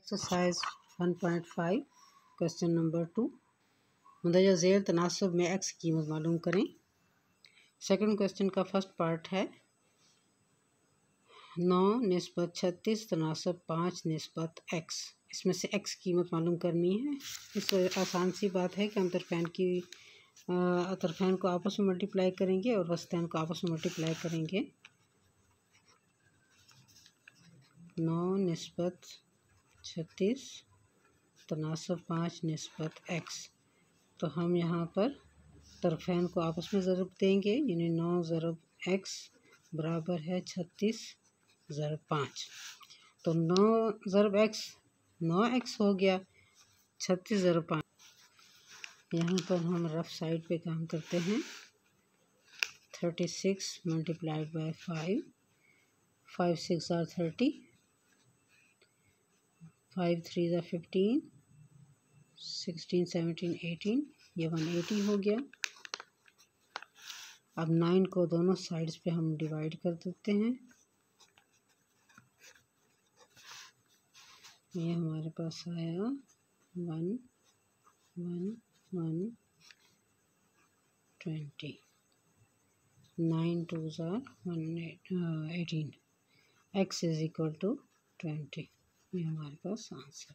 Exercise 1.5 question number 2 मुंदरजा gel तनासब में x की कीमत मालूम करें। सेकंड क्वेश्चन का फर्स्ट पार्ट है 9 निस्बत 36 तनासब 5 निस्बत एक्स। इसमें से एक्स की कीमत मालूम करनी है। इस आसान सी बात है कि हम तरफैन को आपस में मल्टीप्लाई करेंगे और वस्तैन को आपस में मल्टीप्लाई करेंगे। 9 निस्बत 36 तनासब 5 निस्बत एक्स। तो हम यहाँ पर तरफैन को आपस में ज़रब देंगे, यानी 9 ज़रब एक्स बराबर है 36 ज़रब 5। तो 9 ज़रब एक्स 9 एक्स हो गया, 36 ज़रब 5। यहाँ पर हम रफ साइड पे काम करते हैं। 36 मल्टीप्लाइड बाय 5, 5 6 आर 30, 5 3 ज़ा 15, 16 17 18, ये 180 हो गया। अब 9 को दोनों साइड्स पे हम डिवाइड कर देते हैं। ये हमारे पास आया 1 1 1 20, 9 2 ज़ा 18, x इज इक्वल टू 20। ये हमारे पास आंसर।